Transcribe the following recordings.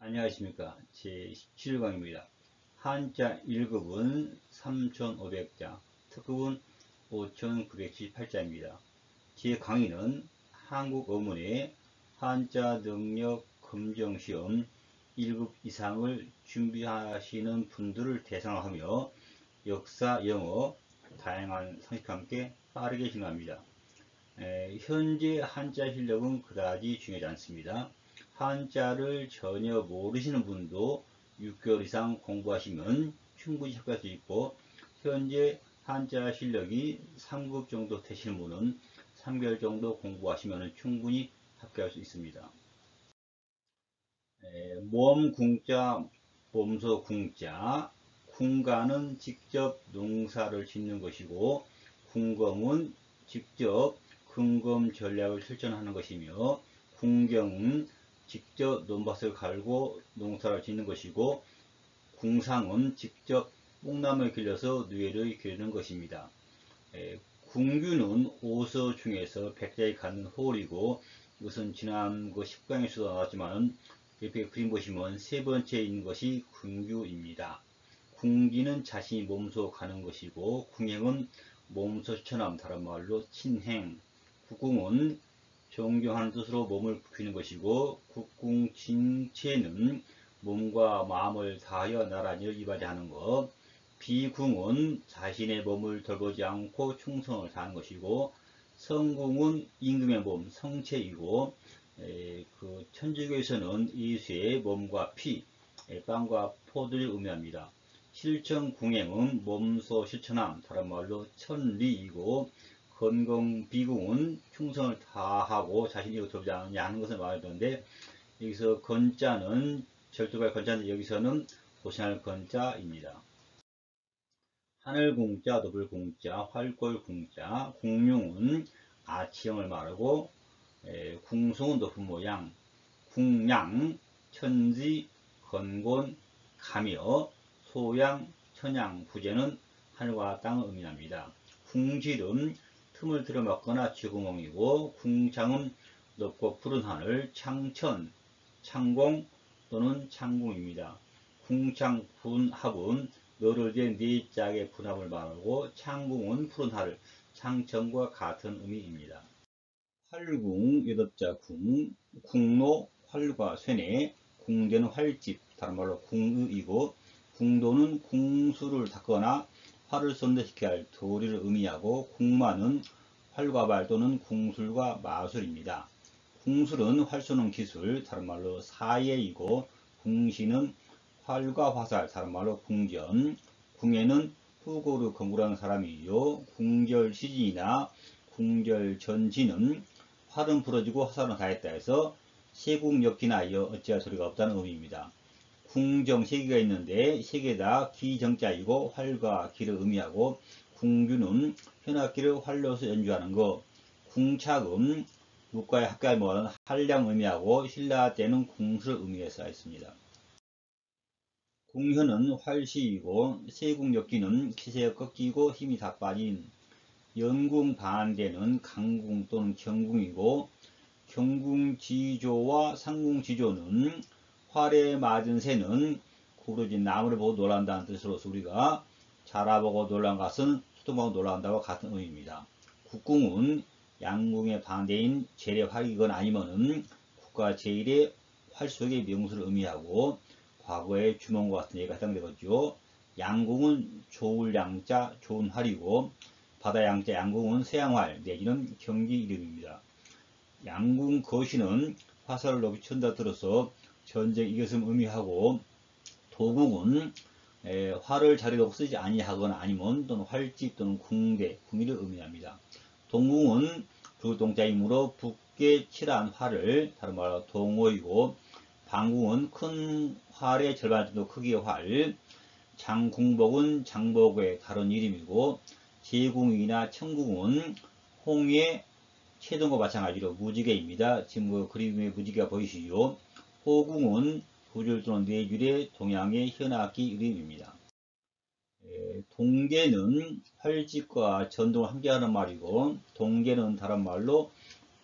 안녕하십니까. 제17강입니다. 한자 1급은 3,500자, 특급은 5,978자입니다. 제 강의는 한국어문의 한자 능력 검정시험 1급 이상을 준비하시는 분들을 대상으로 하며 역사, 영어, 다양한 상식과 함께 빠르게 진행합니다. 현재 한자 실력은 그다지 중요하지 않습니다. 한자를 전혀 모르시는 분도 6개월 이상 공부하시면 충분히 합격할 수 있고, 현재 한자 실력이 3급 정도 되시는 분은 3개월 정도 공부하시면 충분히 합격할 수 있습니다. 모음궁자, 몸소궁자, 궁가는 직접 농사를 짓는 것이고, 궁검은 직접 근검 전략을 실천하는 것이며, 궁경은 직접 논밭을 갈고 농사를 짓는 것이고, 궁상은 직접 뽕나무를 길러서 누에를 기르는 것입니다. 궁규는 오서 중에서 백자에 갖는 호월이고, 이것은 지난 10강에서도 나왔지만 옆에 그림 보시면 세 번째 있는 것이 궁규입니다. 궁기는 자신이 몸소 가는 것이고, 궁행은 몸소 실천함, 다른 말로 친행. 국궁은 존경하는 뜻으로 몸을 굽히는 것이고, 국궁진체는 몸과 마음을 다하여 나란히 이바지하는 것. 비궁은 자신의 몸을 돌보지 않고 충성을 다하는 것이고, 성궁은 임금의 몸, 성체이고, 천주교에서는 이수의 몸과 피, 빵과 포도를 의미합니다. 실천궁행은 몸소 실천함, 다른 말로 천리이고, 건공비궁은 충성을 다하고 자신이 돌보지 않느냐 하는 것을 말하는데, 여기서 건자는 절도갈 건자인데 여기서는 고생할 건자입니다. 하늘궁자, 노불궁자, 활골궁자, 궁룡은 아치형을 말하고, 궁송은 높은 모양, 궁양, 천지, 건곤, 가며, 소양, 천양, 부재는 하늘과 땅을 의미합니다. 궁질은 틈을 들어막거나 쥐구멍이고, 궁창은 높고 푸른 하늘, 창천, 창공 또는 창궁입니다. 궁창 분합은 너를 댄 네 짝의 분합을 말하고, 창궁은 푸른 하늘, 창천과 같은 의미입니다. 활궁, 여덟자 궁, 궁로, 활과 쇠뇌, 궁대는 활집, 다른 말로 궁의이고, 궁도는 궁수를 닦거나 활을 선대시켜야 할 도리를 의미하고, 궁마는 활과 발 또는 궁술과 마술입니다. 궁술은 활 쏘는 기술, 다른 말로 사예이고, 궁시는 활과 화살, 다른 말로 궁전, 궁예는 후고를 건국하는 사람이요, 궁절시진이나 궁절전지는 활은 부러지고 화살은 다했다 해서 세궁역기나여 어찌할 소리가 없다는 의미입니다. 궁정 세 개가 있는데 세 개 다 기정자이고 활과 기를 의미하고, 궁규는 현악기를 활로서 연주하는 것, 궁착은 국가의 학가에 모아는 한량 의미하고, 신라 때는 궁수를 의미해서 있습니다. 궁현은 활시이고, 세궁역기는 기세가 꺾이고 힘이 다 빠진, 연궁 반대는 강궁 또는 경궁이고, 경궁지조와 상궁지조는 활에 맞은 새는 구부러진 나무를 보고 놀란다는 뜻으로서 우리가 자라보고 놀란 것은 수동보고 놀란다와 같은 의미입니다. 국궁은 양궁의 반대인 제례 활이건 아니면은 국가 제일의 활 속의 명수를 의미하고, 과거의 주몽과 같은 얘기가 해당되겠죠. 양궁은 좋을 양자 좋은 활이고, 바다 양자 양궁은 서양활 내지는 경기 이름입니다. 양궁 거시는 화살을 높이 친다 들어서 전쟁 이것을 의미하고, 도궁은 활을 자리로 쓰지 아니하거나 아니면 또는 활집 또는 궁대, 궁위를 의미합니다. 동궁은 붉동자이므로 붉게 칠한 활을 다른 말로 동호이고, 방궁은 큰 활의 절반 정도 크기의 활, 장궁복은 장복의 다른 이름이고, 제궁이나 청궁은 홍의 채동과 마찬가지로 무지개입니다. 지금 그 그림의 무지개가 보이시죠? 호궁은 두 줄 또는 네 줄의 동양의 현악기 이름입니다. 동계는 활집과 전동을 함께하는 말이고, 동계는 다른 말로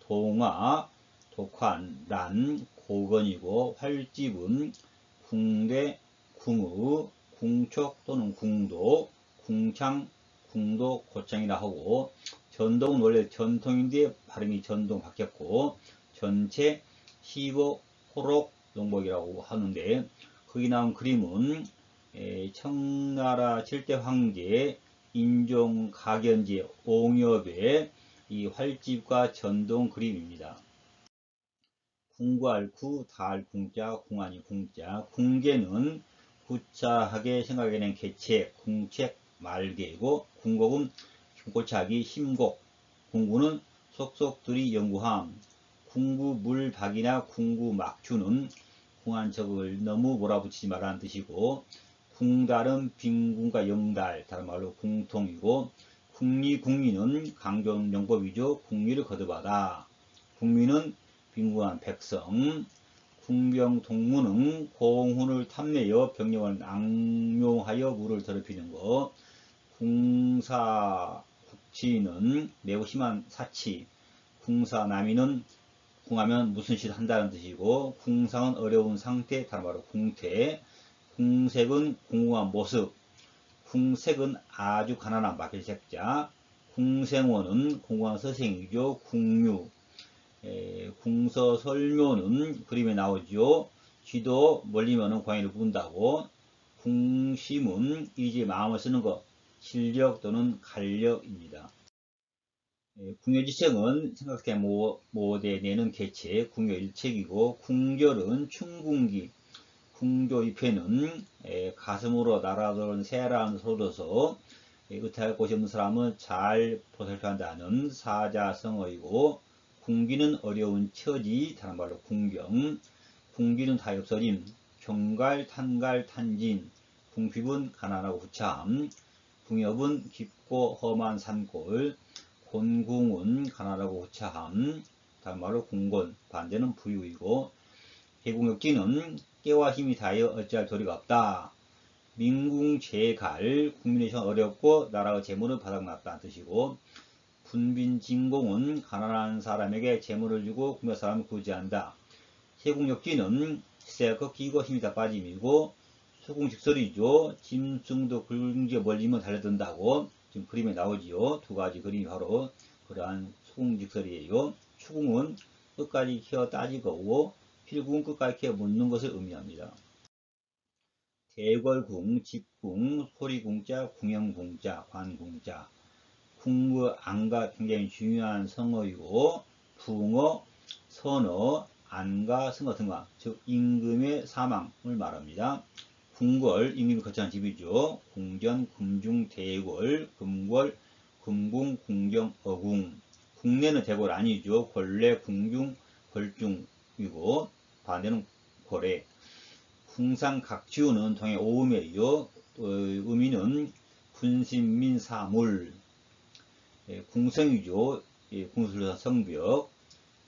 동화, 독환, 란, 고건이고, 활집은 궁대, 궁의, 궁촉 또는 궁도, 궁창, 궁도, 고창이라 하고, 전동은 원래 전통인데 발음이 전동 바뀌었고, 전체, 시복, 호록, 용복이라고 하는데, 거기 나온 그림은 청나라 7대 황제 인종 가견제 옹엽의 이 활집과 전동 그림입니다. 궁구할 구, 다할 궁자, 궁안이 궁자. 궁제는 구차하게 생각해낸 개체, 궁책, 말개이고, 궁곡은 고차하기 심곡. 궁구는 속속들이 연구함. 궁구물박이나 궁구막추는 궁한 적을 너무 몰아붙이지 말라는 뜻이고, 궁달은 빈궁과 영달, 다른 말로 궁통이고, 궁리궁리는 강경영법이죠. 궁리를 거듭하다. 궁리는 빈궁한 백성, 궁병동무는 공훈을 탐내어 병력을 낭용하여 물을 더럽히는 것, 궁사국치는 매우 심한 사치, 궁사남이는 궁하면 무슨 짓을 한다는 뜻이고, 궁상은 어려운 상태, 다른 말로 궁태, 궁색은 궁궁한 모습, 궁색은 아주 가난한 막일색자, 궁생원은 궁궁한 서생이죠. 궁류, 궁서설묘는 그림에 나오죠. 쥐도 멀리면은 광해를 부른다고. 궁심은 이제 마음을 쓰는 것, 실력 또는 간력입니다. 궁여지책은 생각해 못해 내는 개체, 궁여일책이고, 궁결은 충궁기, 궁조입회는 가슴으로 날아들은 새라는 소로서 의탁할 곳이 없는 사람은 잘 보살펴야 한다는 사자성어이고, 궁기는 어려운 처지, 다른 말로 궁경, 궁기는 다 없어짐, 경갈, 탄갈, 탄진, 궁핍은 가난하고 후참, 궁엽은 깊고 험한 산골, 곤궁은 가난하고 후차함, 다른 말로 궁곤, 반대는 부유이고, 개궁역지는 깨와 힘이 다하여 어찌할 도리가 없다. 민궁제갈, 국민의 형 어렵고 나라의 재물은 바닥났다는 뜻이고, 분빈진공은 가난한 사람에게 재물을 주고 국민 사람을 구제한다. 세궁역지는 세고 끼고 힘이 다 빠짐이고, 수궁직설이죠. 짐승도 굵은게 멀리면 달려든다고 지금 그림에 나오지요. 두 가지 그림이 바로 그러한 수궁직설이에요. 추궁은 끝까지 키워 따지고, 필궁은 끝까지 키워 묻는 것을 의미합니다. 대궐궁, 집궁, 소리궁자, 궁영궁자, 관궁자. 궁의 안가 굉장히 중요한 성어이고, 부흥어, 선어, 안가, 승어 등화, 즉 임금의 사망을 말합니다. 궁궐, 임금이 거처한 집이죠. 궁전, 금중, 대궐, 금궐, 금궁, 궁정, 어궁. 국내는 대궐 아니죠. 권례, 궁중, 걸중이고, 반대는 고래. 궁상각지우는 동해 오음이에요. 의미는 군신민사물. 궁성이죠. 궁술사 성벽.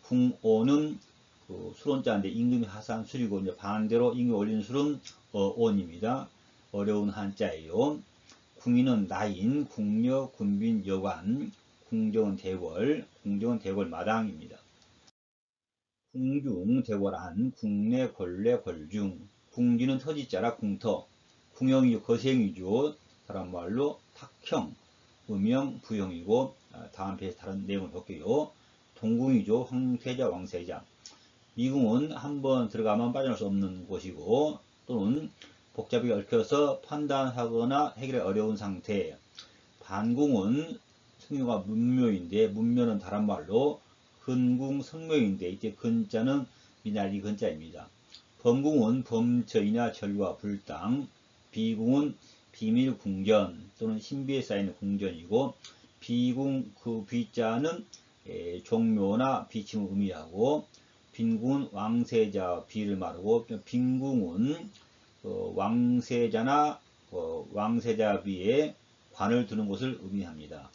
궁오는 수론자인데 임금이 하산 술이고, 이제 반대로 임금이 올린 술은 어온입니다. 어려운 한자예요. 궁인은 나인, 궁녀, 군빈, 여관. 궁정은 대궐, 궁정은 대궐 마당입니다. 궁중, 대궐 안, 궁내, 권례, 권중. 궁지는 터지자라 궁터. 궁형이죠. 거생이죠. 다른 말로 탁형, 음형, 부형이고, 다음 페이지 다른 내용을 볼게요. 동궁이죠. 황세자, 왕세자. 미궁은 한번 들어가면 빠져나올 수 없는 곳이고, 또는 복잡하게 얽혀서 판단하거나 해결이 어려운 상태. 반궁은 승유가 문묘인데, 문묘는 다른 말로 근궁 성묘인데, 이때 근자는 미나리 근자입니다. 범궁은 범처이나 절과 불당. 비궁은 비밀 궁전 또는 신비에 쌓이는 궁전이고, 비궁 그 비자는 종묘나 비침을 의미하고, 빈궁은 왕세자 비를 말하고, 빈궁은 왕세자나 왕세자 비에 관을 두는 것을 의미합니다.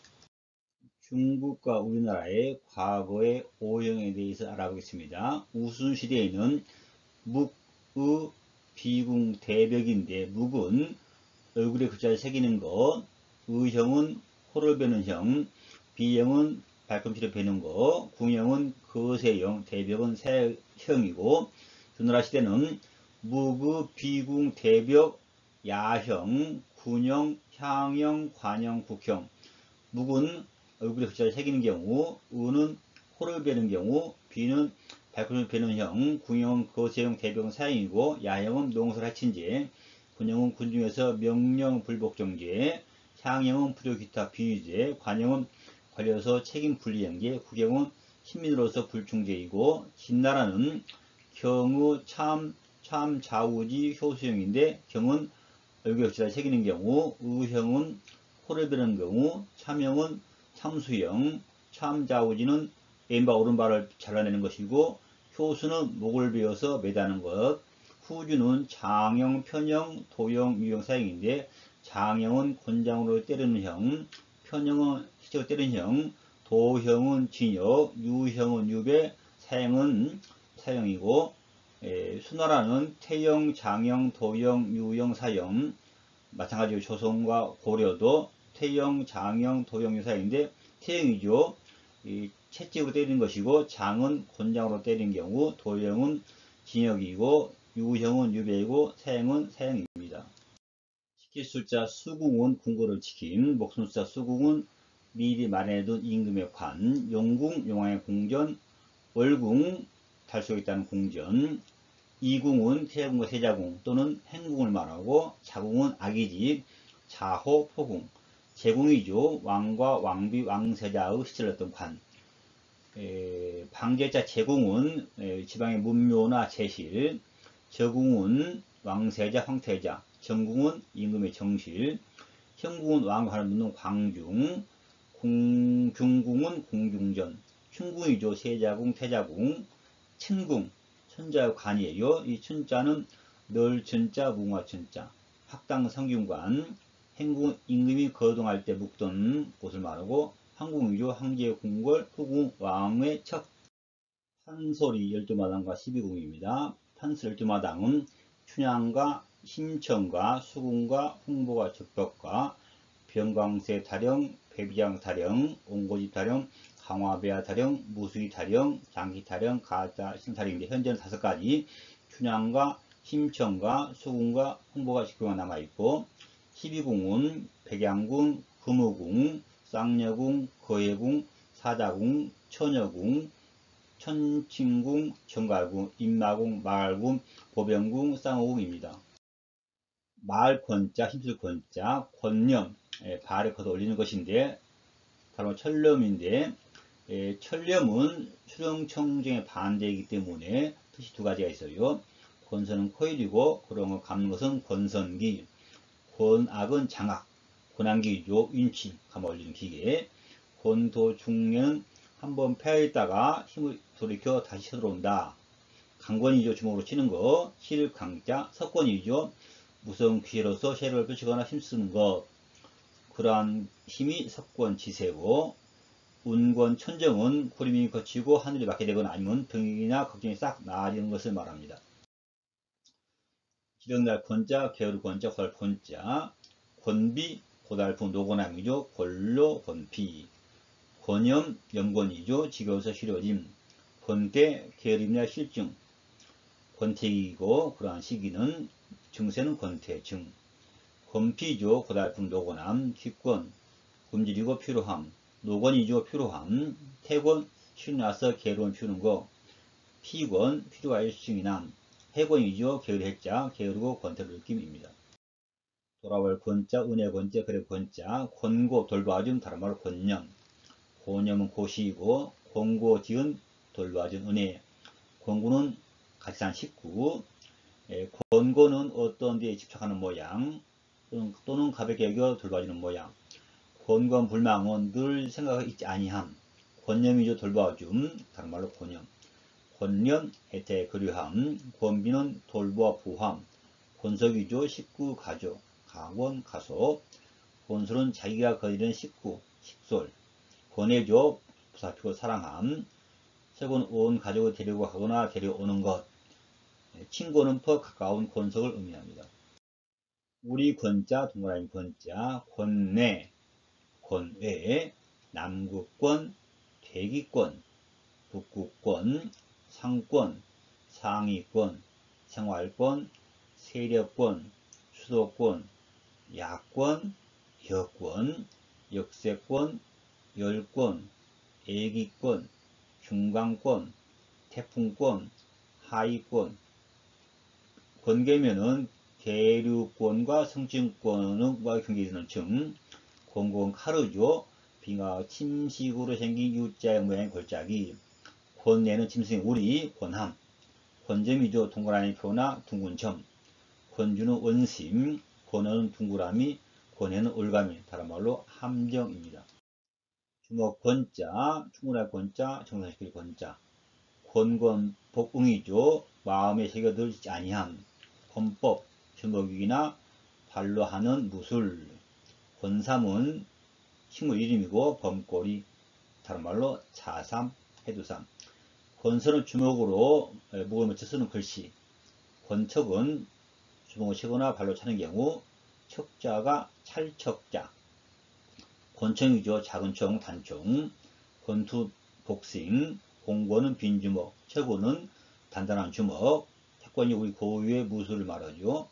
중국과 우리나라의 과거의 오형에 대해서 알아보겠습니다. 우순시대에는 묵의 비궁 대벽인데, 묵은 얼굴에 글자를 새기는 것, 의형은 코를 베는 형, 비형은 발꿈치를 베는 것, 궁형은 거세형, 대벽은 새형이고, 주나라 시대는 무그, 비궁, 대벽, 야형, 군형, 향형, 관형, 국형. 묵은 얼굴에 글자를 새기는 경우, 은은 코를 베는 경우, 비는 발코를 베는 형, 궁형은 거세형, 대벽은 사형이고, 야형은 농사를 해친 죄, 군형은 군중에서 명령 불복정죄, 향형은 부조 기타 비위죄, 관형은 관련해서 책임 분리행죄, 국형은 신민으로서 불충죄이고, 진나라는 경의, 참 좌우지 효수형인데, 경은 얼굴에 글자를 새기는 경우, 의형은 코를 베는 경우, 참형은 참수형, 참좌우지는 왼발 오른발을 잘라내는 것이고, 효수는 목을 베어서 매다는 것, 후주는 장형, 편형, 도형, 유형 사형인데, 장형은 권장으로 때리는 형, 편형은 실제로 때리는 형, 도형은 징역, 유형은 유배, 사형은 사형이고, 수나라는 태형, 장형, 도형, 유형, 사형, 마찬가지로 조선과 고려도 태형, 장형, 도형, 유사인데 태형이죠. 채찍으로 때리는 것이고, 장은 권장으로 때리는 경우, 도형은 징역이고, 유형은 유배이고, 사형은 사형입니다. 지킬 숫자 수궁은 궁궐을 지킴, 목숨 숫자 수궁은 미리 마련해둔 임금의 관, 용궁 용왕의 공전, 월궁 달속에 있다는 공전, 이궁은 태자궁과 세자궁 또는 행궁을 말하고, 자궁은 아기집, 자호, 포궁, 제궁이죠. 왕과 왕비, 왕세자의 시체를 했던 관. 방제자 제궁은 지방의 문묘나 제실, 저궁은 왕세자, 황태자, 정궁은 임금의 정실, 현궁은 왕과 관을 묻는 광중, 중궁은 공중전, 춘궁이죠. 세자궁, 태자궁, 천궁, 천자의 관이에요. 이 천자는 널 천자, 뭉화 천자, 학당 성균관, 행궁 임금이 거동할 때 묵던 곳을 말하고, 항궁이죠. 황제의 궁궐, 후궁 왕의 척. 판소리 12마당과 12궁입니다. 판소 12마당은 춘향과 심청과 수궁과 홍보가 적벽과 병광세 타령, 배비장 타령, 옹고집 타령, 강화배아 타령, 무수기 타령, 장기 타령, 가자 신타령인데 현재는 5가지 춘향과 심청과 수궁과 홍보가 적벽가 남아있고, 12궁은 백양궁, 금우궁, 쌍려궁, 거해궁, 사자궁, 처녀궁, 천칭궁, 정갈궁, 임마궁, 마을궁, 보병궁, 쌍호궁입니다. 마을 권자, 힘쓸 권자, 권념, 발에 걷어 올리는 것인데, 바로 철렴인데, 철렴은 수령청정의 반대이기 때문에 뜻이 2가지가 있어요. 권선은 코일이고, 그런 거 감는 것은 권선기, 권악은 장악, 권한기죠. 윤치, 감아 올리는 기계. 권도중년은 한번 패했다가 힘을 돌이켜 다시 쳐들어온다. 강권이죠. 주먹으로 치는 거. 실강자, 석권이죠. 무서운 귀로서 세력을 펼치거나 힘쓰는 것. 그러한 힘이 석권 지세고, 운권 천정은 구름이 거치고 하늘이 막게 되거나 아니면 병이나 걱정이 싹 나아지는 것을 말합니다. 기력날 권자, 게으르 권자, 고달 권자, 권비, 고달픈 노곤함이죠. 권로, 권비, 권염, 염권이죠. 지겨워서 싫어짐, 권대, 게으름이나 실증, 권태기이고, 그러한 시기는 증세는 권태증, 권피죠. 고달픈 노곤함, 기권, 굶주리고 피로함, 노건이죠. 피로함, 태권, 신나서 게으름 피우는 거, 피권, 필요하여 수증이남, 해권이죠. 게으르했자, 게으르고 권태를 느낌입니다. 돌아올 권자, 은혜 권자, 그래 권자, 권고, 돌봐줌, 다른 말로 권념, 고념은 고시이고, 권고, 지은, 돌봐준 은혜, 권고는 같이 산 식구, 권고는 어떤 데에 집착하는 모양, 또는 가볍게 여겨 돌봐주는 모양, 권권 불망은 늘 생각을 잊지 아니함, 권념이죠. 돌봐줌, 다른 말로 권념, 권념, 혜택, 그리함, 권비는 돌보아 부함, 권석이죠. 식구, 가족, 가원, 가속, 권술은 자기가 거느리는 식구, 식솔, 권해죠. 부사피고 사랑함, 세곤 온 가족을 데리고 가거나 데려오는 것, 친구는 더 가까운 권석을 의미합니다. 우리 권자, 동그라미 권자, 권내, 권외, 남구권, 대기권, 북구권, 상권, 상위권, 생활권, 세력권, 수도권, 야권, 여권, 역세권, 열권, 애기권, 중간권, 태풍권, 하위권. 권계면은 계류권과 성층권과 경계되는 층. 권고는 카르죠. 빙하 침식으로 생긴 U자의 모양의 골짜기. 권내는 짐승의 우리, 권함. 권점이죠. 동그라미 표나 둥근 점. 권주는 원심. 권어는 둥그라미. 권해는 올가미. 다른 말로 함정입니다. 주먹 권자, 충분할 권자, 정상시킬 권자. 권권 복응이죠. 마음에 새겨들지 아니함. 권법, 주먹이나 발로 하는 무술. 권삼은 식물 이름이고 범꼬리, 다른 말로 자삼, 해두삼. 권선은 주먹으로 목을 맞춰 쓰는 글씨. 권척은 주먹을 치거나 발로 차는 경우. 척자가 찰척자. 권총이죠. 작은 총, 단총. 권투, 복싱. 공권은 빈 주먹. 척은 단단한 주먹. 태권이 우리 고유의 무술을 말하죠.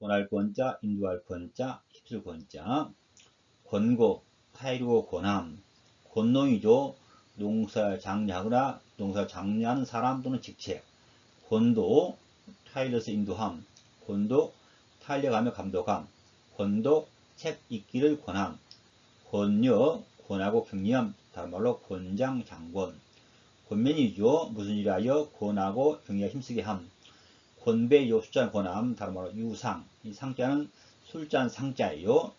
권할 권자, 인도할 권자, 휩쓸 권자. 권고, 타이르고 권함. 권농이죠. 농사를 장려하거나 농사를 장려하는 사람 또는 직책. 권도, 타일러서 인도함. 권도, 타일러가며 감독함. 권독, 책 읽기를 권함. 권력, 권하고 격리함. 다른 말로 권장, 장권. 권면이죠. 무슨 일을 하여 권하고 격리에 힘쓰게 함. 권배요, 숫자는 권함. 다른 말로 유상. 이 상자는 술잔 상자예요.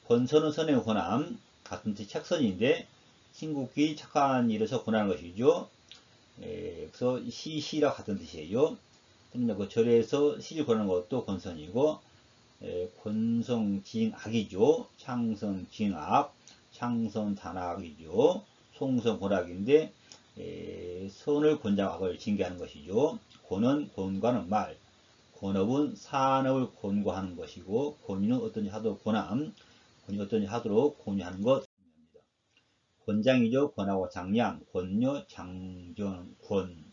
권선은 선의 권함. 같은 뜻 책선인데 친구끼리 착한 일에서 권하는 것이죠. 그래서 시시랑 같은 뜻이에요. 그 절에서 시를 권하는 것도 권선이고, 권성징악이죠. 창성징악, 창선단악이죠. 송성권악인데 선을 권장 악을 징계하는 것이죠. 권은 권고하는 말, 권업은 산업을 권고하는 것이고, 권위는 어떤지 하도록 권함, 권위 어떤지 하도록 권유하는 것. 권장이죠. 권하고 장량, 권녀, 장정, 권.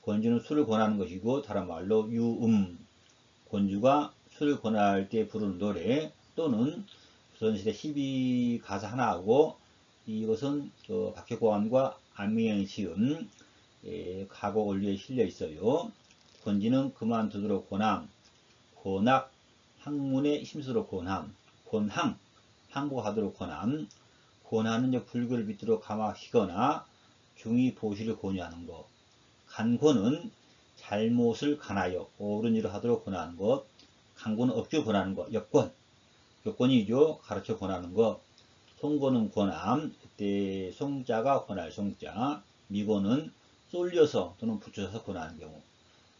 권주는 술을 권하는 것이고, 다른 말로 유음. 권주가 술을 권할 때 부르는 노래, 또는 조선시대 12 가사 하나하고, 이것은 박혁고함과 안명이 지은 가곡 원리에 실려 있어요. 권지는 그만두도록 권함, 권악, 학문에 힘쓰도록 권함, 권항, 항복하도록 권함. 권하는 불교를 믿도록 감화시거나 중의 보시를 권유하는 것. 간권은 잘못을 간하여 옳은 일을 하도록 권하는 것. 강권은 억지로 권하는 것. 역권, 역권이죠. 가르쳐 권하는 것. 송권은 권함, 그때 송자가 권할 송자. 미권은 쏠려서 또는 붙여서 권하는 경우.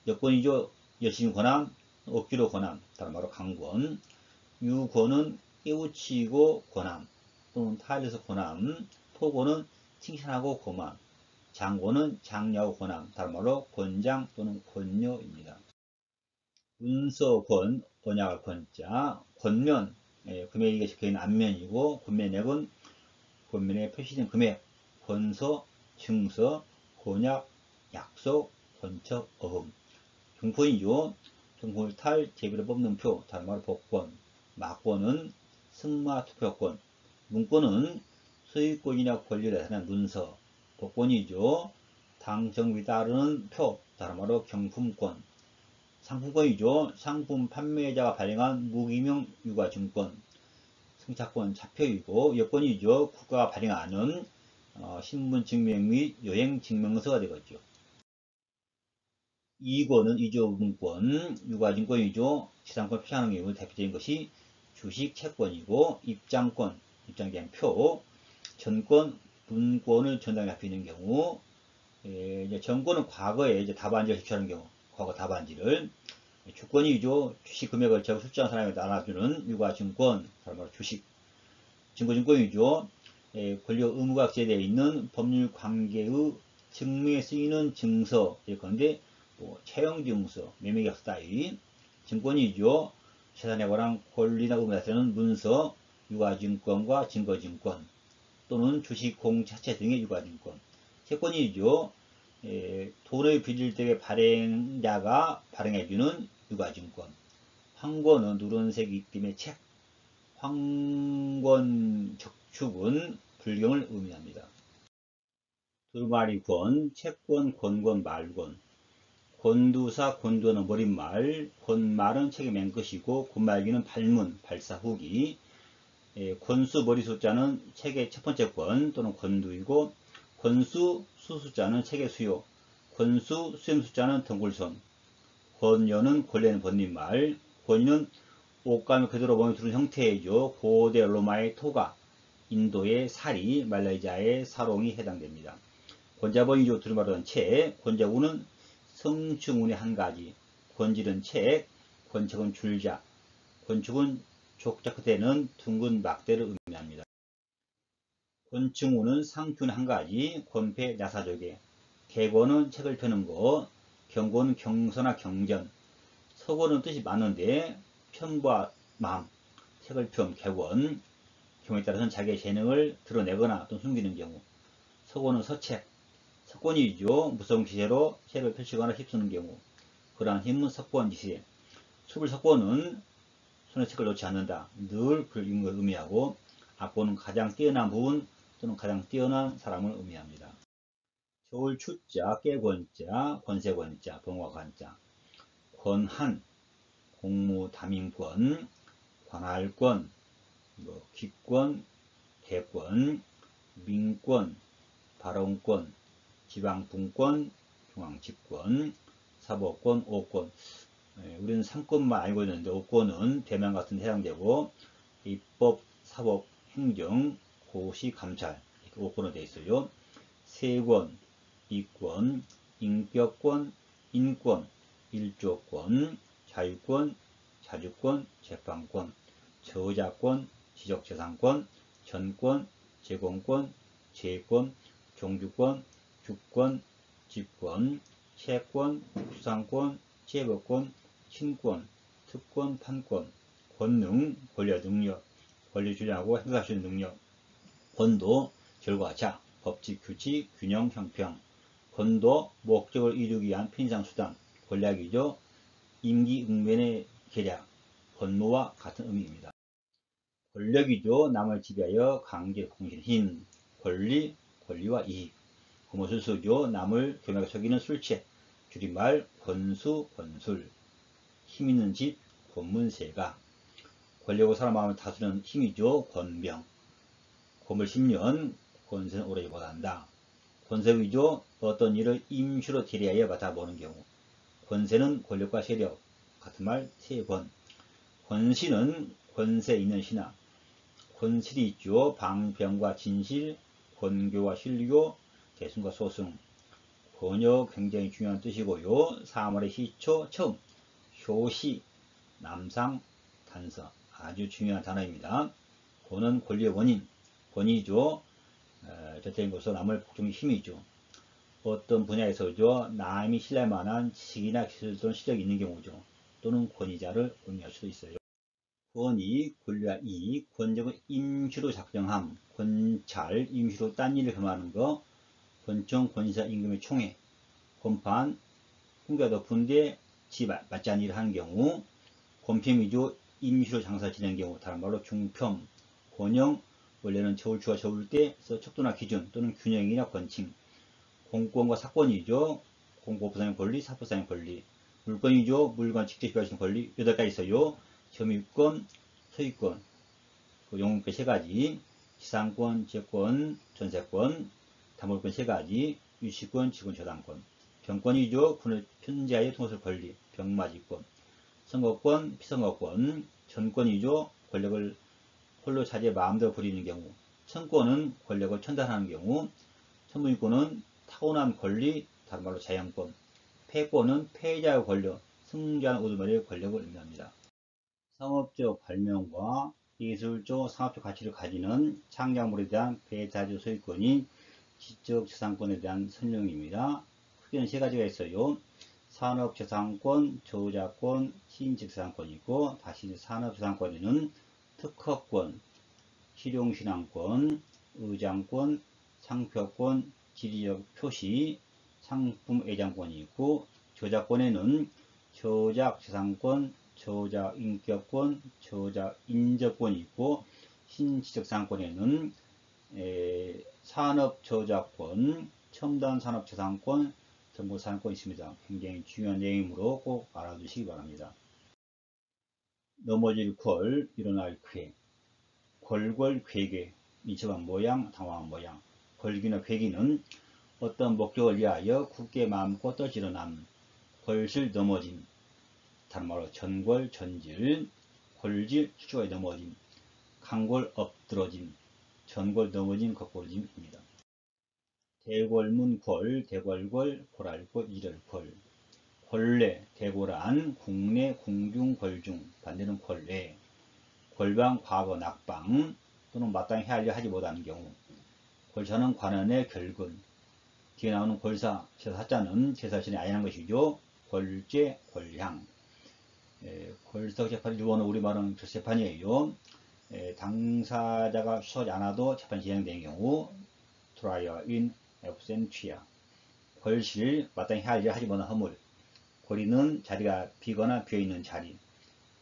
역권이죠. 열심히 권함, 억지로 권함, 다른 말로 강권. 유권은 깨우치고 권함, 또는 타일에서 권함. 토고는 칭찬하고 고만. 장고는 장려하고 권함, 다른 말로 권장 또는 권녀입니다. 문서권, 언약할 권자. 권면, 금액이 적혀있는 앞면이고, 권면액은 권면에 표시된 금액. 권서, 증서, 권약, 약속, 권척, 어흠. 경폰이죠. 경폰을 탈, 제비를 뽑는 표, 다른 말로 복권. 막권은 승마 투표권. 문권은 소유권이나 권리를 나타내는 문서. 복권이죠. 당 정부에 따르는 표, 다른 말로 경품권. 상품권이죠. 상품 판매자가 발행한 무기명 유가증권. 승차권 차표이고, 여권이죠. 국가가 발행하는 신분 증명 및 여행 증명서가 되겠죠. 이권은 이조문권, 유가증권이죠. 지상권 표시하는 경우 대표적인 것이 주식 채권이고, 입장권, 입장에 대한 표, 전권, 분권을 전당에 앞에 있는 경우, 이제 전권은 과거에 이제 답안지를 제출하는 경우, 과거 답안지를. 주권이죠. 주식 금액을 제가 출자한 사람에게 나눠주는 유가증권, 다른 말로 주식. 증거증권이죠. 권리와 의무가 제되어 있는 법률 관계의 증명에 쓰이는 증서, 예컨대 채용증서, 매매계약서 따위. 증권이죠. 재산에 관한 권리나 의무에 따르는 문서, 유가증권과 증거증권, 또는 주식 공차채 등의 유가증권. 채권이죠. 돈을 빚을 때 발행자가 발행해주는 유가증권. 황권은 누런색이 있기 때문에 책. 황권 적축은 불경을 의미합니다. 두루마리 권, 채권, 권권, 말권. 권두사, 권두는 머릿말, 권말은 책의 맨 끝이고, 권말기는 발문, 발사 후기. 권수 머리 숫자는 책의 첫 번째 권 또는 권두이고, 권수 수 숫자는 책의 수요, 권수 수염 숫자는 덩굴손. 권여는 권례는 번릿말, 권유는 옷감을 그대로 몸에 두른 형태이죠. 고대 로마의 토가, 인도의 사리, 말레이시아의 사롱이 해당됩니다. 권자번이죠. 두루마리는 책, 권자우는 성충운의 한 가지, 권질은 책, 권책은 줄자, 권축은 족자 끝에는 둥근 막대를 의미합니다. 권충운은 상춘의 한 가지, 권패 야사족에, 개권은 책을 펴는 거, 경권은 경서나 경전. 서권은 뜻이 맞는데 편과 마음, 책을 펴면 개권, 경우에 따라서는 자기의 재능을 드러내거나 또 숨기는 경우. 서권은 서책, 석권이죠. 무서운 기세로 책을 펼치거나 휩쓰는 경우. 그러한 힘은 석권지세. 수불석권은 손에 책을 놓지 않는다. 늘 글 읽는 걸 의미하고, 악권은 가장 뛰어난 부분 또는 가장 뛰어난 사람을 의미합니다. 겨울 추자, 깨권자, 권세권자, 병화관자. 권한, 공무담임권, 관할권, 기권, 대권, 민권, 발언권, 지방분권, 중앙집권, 사법권, 오권. 우리는 3권만 알고 있는데 5권은 대면 같은 데 해당되고, 입법, 사법, 행정, 고시, 감찰, 이렇게 5권으로 되어 있어요. 세권, 이권, 인격권, 인권, 일조권, 자유권, 자주권, 재판권, 저자권, 지적재산권, 전권, 제공권, 재권, 종주권, 주권, 집권, 채권, 수상권, 재법권, 친권, 특권, 판권. 권능, 권리와 능력, 권리 주장하고 행사할 수 있는 능력. 권도, 결과자, 법칙, 규칙, 균형, 형평. 권도, 목적을 이루기 위한 편의상수단, 권략이죠. 임기응변의 계략, 권모와 같은 의미입니다. 권력이죠. 남을 지배하여 강제 공신 힘, 권리, 권리와 이익. 고무술수죠. 남을 교묘하게 속이는 술책, 줄임말 권수, 권술. 힘있는 집, 권문세가. 권력으로 사람 마음을 다스리는 힘이죠. 권병. 권을 10년, 권세는 오래 못한다. 권세위죠. 어떤 일을 임시로 대리하여 맡아보는 경우. 권세는 권력과 세력, 같은 말 세 번. 권신은 권세 있는 신하. 권실이 있죠. 방병과 진실, 권교와 실교, 대승과 소승. 권역 굉장히 중요한 뜻이고요. 3월의 시초, 처음, 효시, 남상, 단서. 아주 중요한 단어입니다. 권은 권리의 원인, 권위죠. 저택인 것으로 남을 복종의 힘이죠. 어떤 분야에서죠. 남이 신뢰할 만한 지식이나 기술 또는 실력이 있는 경우죠. 또는 권위자를 의미할 수도 있어요. 권위, 권리와 이익, 권력은 임시로 작정함, 권찰, 임시로 딴 일을 겸하는 거, 권총, 권사, 임금의 총회, 권판, 풍기가 높은데 지 맞지 않은 일을 하는 경우, 권평이죠. 임시로 장사 지낸 경우, 다른 말로 중평, 권형, 원래는 저울추가 저울 때서 척도나 기준 또는 균형이나 권칭. 공권과 사권이죠. 공법부상의 권리, 사법부상의 권리. 물권이죠. 물건 직접 비하시는 권리 8가지 있어요. 점유권, 소유권, 그 영문권 3가지, 지상권, 재권, 전세권, 담보권 3가지, 유치권, 지권, 저당권. 병권이죠. 군을 편제하여 통솔 권리, 병마지권. 선거권, 피선거권, 전권이죠. 권력을 홀로 차지해 마음대로 부리는 경우. 천권은 권력을 천단하는 경우. 천문권은 타고난 권리, 다른 말로 자연권. 패권은 패자의 권력, 승자는 우두머리의 권력을 의미합니다. 상업적 발명과 예술적, 상업적 가치를 가지는 창작물에 대한 배타적 소유권이 지적재산권에 대한 설명입니다. 크게는 3가지가 있어요. 산업재산권, 저작권, 시인적재산권이고, 다시 산업재산권에는 특허권, 실용신앙권, 의장권, 상표권, 지리적 표시, 상품 애장권이 있고, 저작권에는 저작재산권, 저작인격권, 저작인저권이 있고, 신지적상권에는 산업저작권, 첨단산업재산권, 정보산업권이 있습니다. 굉장히 중요한 내용이므로 꼭 알아두시기 바랍니다. 넘어질 궐, 일어날 쾌. 궐궐괴괴, 민첩한 모양, 당황한 모양. 궐기나 괴기는 어떤 목적을 위하여 굳게 마음먹고 떠지러남, 궐실 넘어짐, 다른 말로 전궐, 전질, 궐질, 수초에 넘어짐, 강골 엎드러짐, 전골 넘어짐, 거꾸로짐입니다. 대궐문 궐, 대궐궐, 골알골, 이럴궐. 궐내, 대궐안, 국내, 궁중, 궐중, 반대는 궐내. 궐방, 과거, 낙방 또는 마땅히 헤아려 하지 못하는 경우. 궐사는 관원의 결근. 뒤에 나오는 궐사, 제사자는 제사신이 아니한 것이죠. 궐죄, 궐향. 궐석 재판이 일본어 우리말은 재판이에요. 당사자가 수사하지 않아도 재판이 진행되는 경우 trial in absentia. 궐실, 마땅히 헤아려 하지 못한 허물. 궐이는 자리가 비거나 비어있는 자리.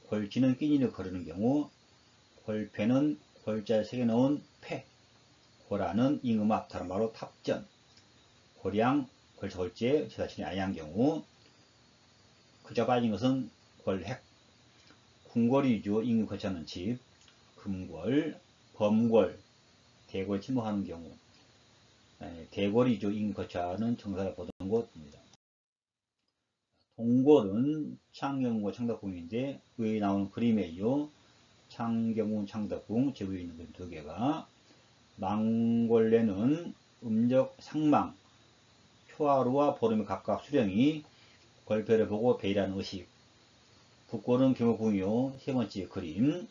궐지는 끼니를 거르는 경우. 궐패는 궐자에 새겨놓은 패. 궐안은 임금 앞, 다른 말로 탑전. 궐양, 궐서골죄, 제사신이 아니한 경우. 그저 빠진 것은 궐핵. 궁궐이죠. 임금 거처하는 집. 금궐, 범궐, 대궐 침범하는 경우. 대궐이죠. 임금 거처하는 정사가 보던 곳입니다. 동궐은 창경궁과 창덕궁인데 위에 나오는 그림이에요. 창경궁, 창덕궁, 제부에 있는 그림 두 개가. 망골레는 음적 상망, 초하루와 보름에 각각 수령이 벌표를 보고 베일하는 의식. 북골은 경호궁이요. 세 번째 그림.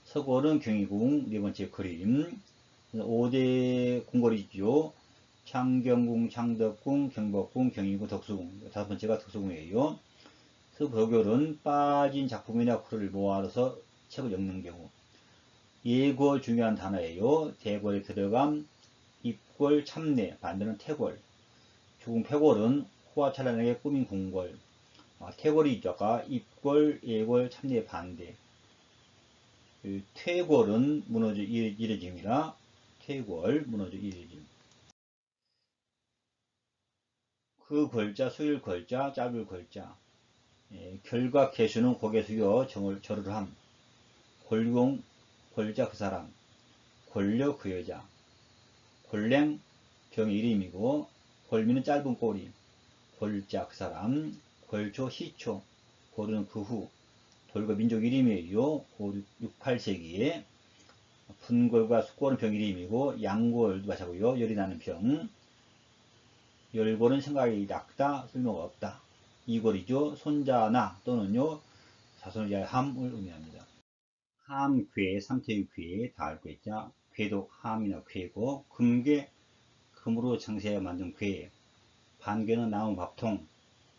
서골은 경희궁, 네 번째 그림. 5대 궁궐이죠. 창경궁, 창덕궁, 경복궁, 경희궁, 덕수궁. 다섯 번째가 덕수궁이에요. 서도결은 빠진 작품이나 글을 모아서 책을 엮는 경우. 예골 중요한 단어예요. 대궐에 들어감, 입골, 참내, 반대는 태골. 죽은 패골은 호화찬란하게 꾸민 궁궐. 태골이 있죠. 아까 입골, 예골, 참내 반대. 퇴골은 무너져 이래짐이라 퇴골, 무너져 이래짐. 그 골자, 수일 골자, 짧을 골자. 결과 개수는 고개 숙여 절을 함. 골공, 골자 그 사람. 골려 그 여자. 골랭, 병의 이름이고, 골미는 짧은 꼬리. 골자 그 사람. 골초, 시초. 골은 그 후. 돌고 민족 이름이에요. 6, 8세기에. 분골과 숙골은 병 이름이고, 양골도 마찬가지고요. 열이 나는 병. 열골은 생각이 낮다, 쓸모가 없다. 이골이죠. 손자나 또는요, 자손을 위하여 함을 의미합니다. 함, 괴, 삼태의 괴, 다 알고 있자. 괴도 함이나 괴고, 금괴, 금으로 장세하여 만든 괴. 반괴는 나무 밥통,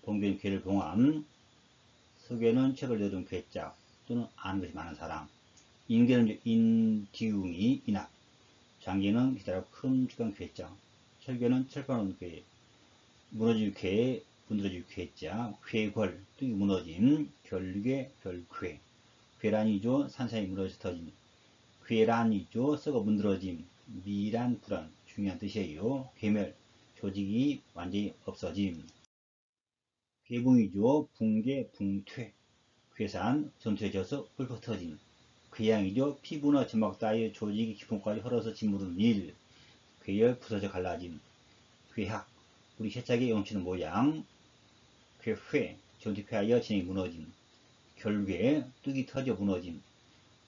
봉괴는 괴를 봉함. 서괴는 책을 내둔 괴짝 또는 아는 것이 많은 사람. 인괴는 인디웅이 인학. 장괴는 기다려 큰 축한 괴짝. 철괴는 철판없는 괴. 무너질 괴, 문드러질 괴자, 괴궐, 뚝이 무너짐, 결괴, 결괴. 괴란이죠. 산산이 무너져 터짐. 괴란이죠. 썩어 문드러짐. 미란, 불안. 중요한 뜻이에요. 괴멸, 조직이 완전히 없어짐. 괴붕이죠. 붕괴, 붕퇴. 괴산, 전투해져서 뿔퍽 터짐. 괴양이죠. 피부나 점막 따위의 조직이 기품까지 헐어서 짓무르는 일. 괴열, 부서져 갈라짐. 괴학, 우리 세차게 영치는 모양. 괴회, 전투패하여 진행이 무너짐. 결괴, 뚝이 터져 무너짐.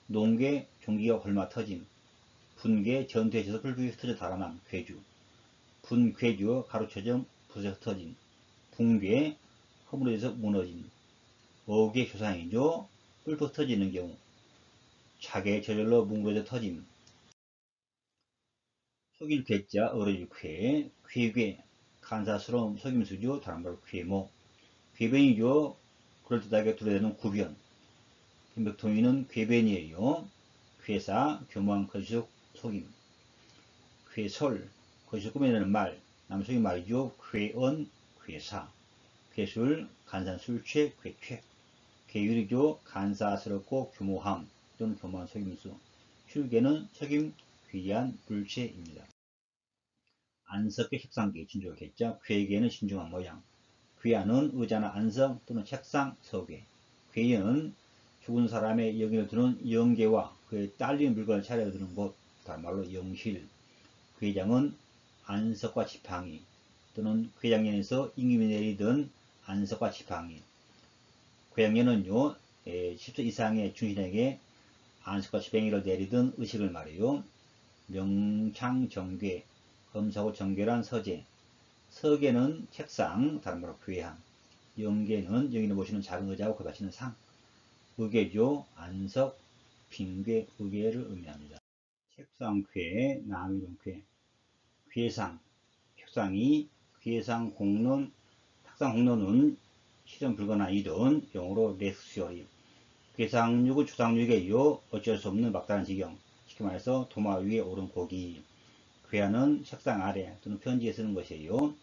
농괴, 종기가 헐마 터짐. 분괴, 전투에서 불빛이 터져 달아남. 괴주. 분괴주, 가로쳐져 부서져 터짐. 붕괴, 허물어져서 무너짐. 어괴 조상이죠. 뿔퍽 터지는 경우. 차게 저절로 뭉그러져 터짐. 속일 괴자, 어려질 괴. 괴괴, 간사스러운 속임수죠. 다른 말로 괴모. 괴변이죠. 그럴듯하게 두려대는 구변. 김백통이는 괴변이에요. 괴사, 교묘한 거짓 속임. 괴설, 거짓 꾸며내는 말. 남성이 말이죠. 괴언, 괴사, 괴술, 간산, 술취, 괴쾌, 괴율이죠. 간사스럽고 규모함 또는 교만한 속임수. 출괴는 책임, 귀한, 불체입니다. 안석계 책상계 진조겠죠. 괴계는 신중한 모양. 귀하는 의자나 안석 또는 책상, 서계. 괴연은 죽은 사람의 영인을 두는 영계와 그의 딸린 물건을 차려두는 곳, 다른 말로 영실. 괴장은 안석과 지팡이 또는 괴장년에서 임금이 내리던 안석과 지팡이. 괴장년은요 10세 이상의 중신에게 안석과 지팡이를 내리던 의식을 말해요. 명창정괴, 검사고 정괴란 서재. 서계는 책상, 다른 말로 괴함. 영계는 영인을 모시는 작은 의자고 그 바치는 상. 의계죠. 안석, 빙괴, 의계를 의미합니다. 책상괴, 남이동괴. 괴상, 책상이 괴상 공론, 탁상 공론은 실현 불가능이던 영어로 렉스어리. 괴상육은 주상육이에요. 어쩔 수 없는 막다른 지경. 쉽게 말해서 도마 위에 오른 고기. 괴하는 책상 아래 또는 편지에 쓰는 것이에요.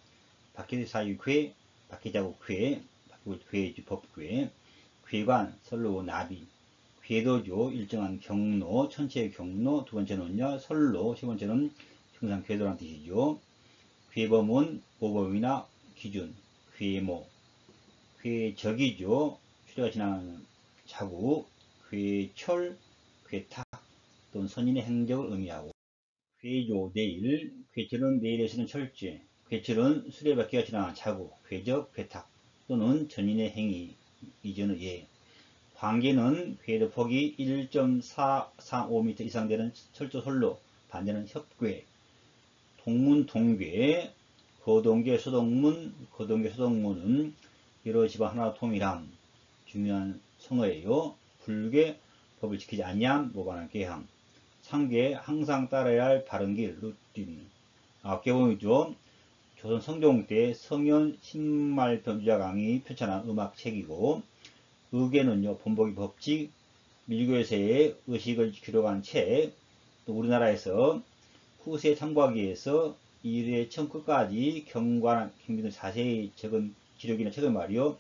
박해의 사유괴, 박해자국 괴, 괴, 법괴, 괴관, 설로, 나비. 궤도죠. 일정한 경로, 천체의 경로. 두 번째는요, 설로. 세 번째는 정상 궤도란 뜻이죠. 궤범은 모범이나 기준, 궤모. 궤적이죠. 추리가 지나는 자국, 궤철, 궤탁 또는 선인의 행적을 의미하고. 궤조, 내일. 궤철은 내일에 쓰는 철제. 궤철은 수레바퀴가 지나는 자국, 궤적, 궤탁 또는 전인의 행위, 이전의 예. 관계는 궤도 폭이 1.445m 이상 되는 철조 솔로, 반대는 협궤. 동문, 동궤, 거동궤, 소동문, 거동궤, 소동문은 여러 지방 하나로 통일함, 중요한 성어예요. 불궤, 법을 지키지 아니함, 모반한 궤함. 상궤, 항상 따라야 할 바른 길, 루틴. 궤봉이죠. 조선 성종 때 성현 신말편주자 강이 편찬한 음악책이고, 의궤는요, 본보기 법칙, 밀교에서의 의식을 기록한 책, 또 우리나라에서 후세 참고하기 위해서 이래 처음 끝까지 경관, 경비등 자세히 적은 기록이나 책을 말이요.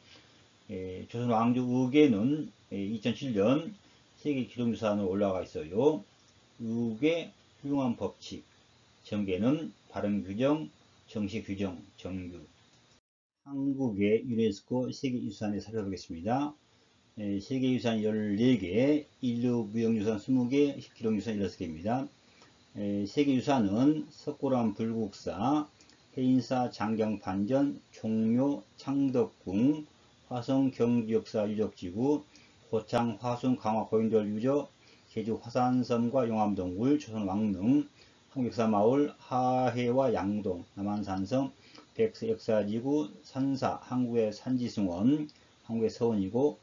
조선 왕조 의궤는 2007년 세계 기록유산으로 올라가 있어요. 의궤 훌륭한 법칙, 정궤는 바른 규정, 정시 규정, 정규. 한국의 유네스코 세계유산에 살펴보겠습니다. 세계유산 14개, 인류 무형유산 20개, 기록유산 16개입니다. 세계유산은 석고람 불국사, 해인사 장경반전, 종묘 창덕궁, 화성 경주역사 유적지구, 고창 화순 강화 고인돌 유적, 제주 화산섬과 용암동굴, 조선 왕릉, 한국역사마을, 하해와 양동, 남한산성, 백세 역사지구, 산사, 한국의 산지승원, 한국의 서원이고,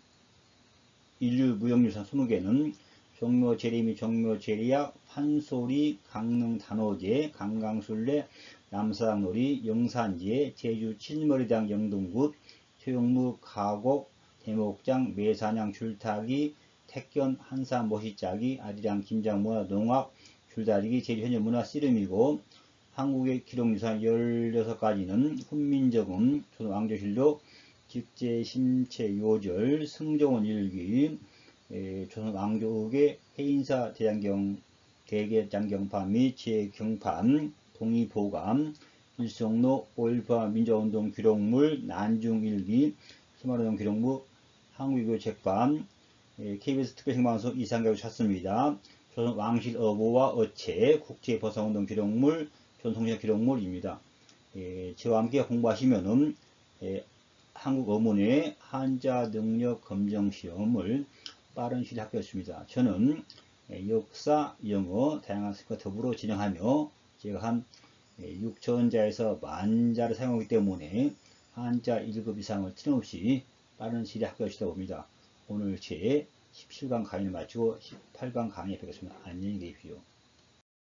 인류 무형유산 20개는 종묘 재림이 종묘 재리약, 판소리, 강릉 단오제, 강강술래, 남사당놀이, 영산제, 제주 칠머리당 영동굿, 최용무 가곡, 대목장, 매사냥 줄타기, 택견 한산 모시짜기, 아리랑 김장 문화 농악, 줄다리기, 제주 현재 문화 씨름이고, 한국의 기록유산 16가지는 훈민정음, 조선 왕조실록, 직제 심체 요절, 승정원 일기, 조선 왕조국의 해인사 대장경, 대개장경판 및 제경판, 동의보감, 일성로 5.18 민주화운동 기록물, 난중일기, 새마을운동 기록물, 한국외교 책방, KBS 특별생방송 이상가를 찾습니다. 조선 왕실 어보와 어체, 국제보상운동 기록물, 조선통신사 기록물입니다. 저와 함께 공부하시면은 한국 어문의 한자 능력 검정 시험을 빠른 시일에 합격했습니다. 저는 역사, 영어, 다양한 것과 더불어 진행하며 제가 한 6천자에서 만자를 사용하기 때문에 한자 1급 이상을 틀림없이 빠른 시일에 합격하시다 봅니다. 오늘 제 17강 강의를 마치고 18강 강의에 뵙겠습니다. 안녕히 계십시오.